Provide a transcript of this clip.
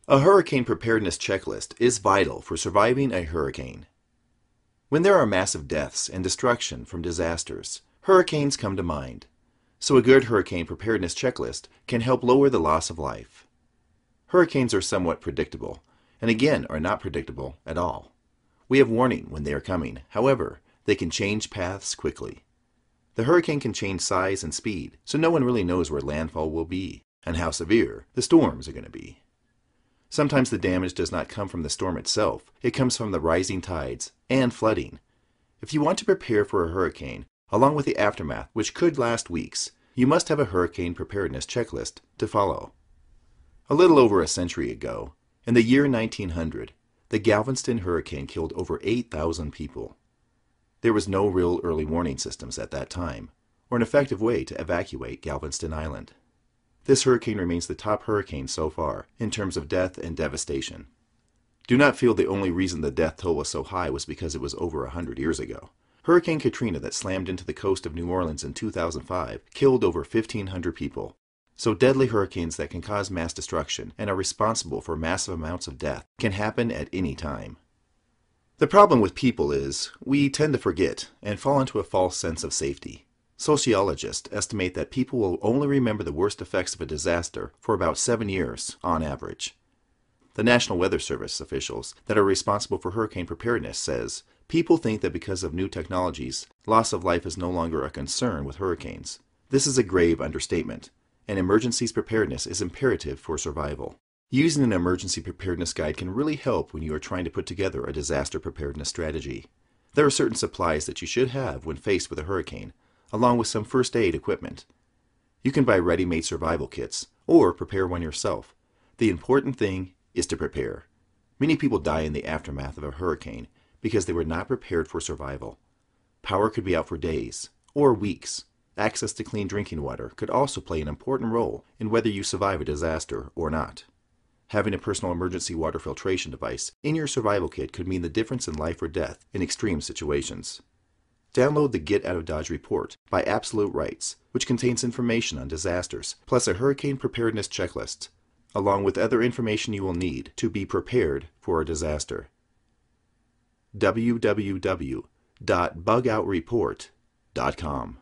A hurricane preparedness checklist is vital for surviving a hurricane. When there are massive deaths and destruction from disasters, hurricanes come to mind. So a good hurricane preparedness checklist can help lower the loss of life. Hurricanes are somewhat predictable, and again are not predictable at all. We have warning when they are coming. However, they can change paths quickly. The hurricane can change size and speed, so no one really knows where landfall will be and how severe the storms are going to be. Sometimes the damage does not come from the storm itself. It comes from the rising tides and flooding. If you want to prepare for a hurricane, along with the aftermath, which could last weeks, you must have a hurricane preparedness checklist to follow. A little over a century ago, in the year 1900, the Galveston hurricane killed over 8,000 people. There was no real early warning systems at that time, or an effective way to evacuate Galveston Island. This hurricane remains the top hurricane so far in terms of death and devastation. Do not feel the only reason the death toll was so high was because it was over 100 years ago. Hurricane Katrina that slammed into the coast of New Orleans in 2005 killed over 1,500 people. So deadly hurricanes that can cause mass destruction and are responsible for massive amounts of death can happen at any time. The problem with people is we tend to forget and fall into a false sense of safety. Sociologists estimate that people will only remember the worst effects of a disaster for about 7 years on average. The National Weather Service officials that are responsible for hurricane preparedness says people think that because of new technologies, loss of life is no longer a concern with hurricanes. This is a grave understatement, and emergencies preparedness is imperative for survival. Using an emergency preparedness guide can really help when you are trying to put together a disaster preparedness strategy. There are certain supplies that you should have when faced with a hurricane, along with some first aid equipment. You can buy ready-made survival kits or prepare one yourself. The important thing is to prepare. Many people die in the aftermath of a hurricane because they were not prepared for survival. Power could be out for days or weeks. Access to clean drinking water could also play an important role in whether you survive a disaster or not. Having a personal emergency water filtration device in your survival kit could mean the difference in life or death in extreme situations. Download the Get Out of Dodge report by Absolute Rights, which contains information on disasters, plus a hurricane preparedness checklist, along with other information you will need to be prepared for a disaster. www.bugoutreport.com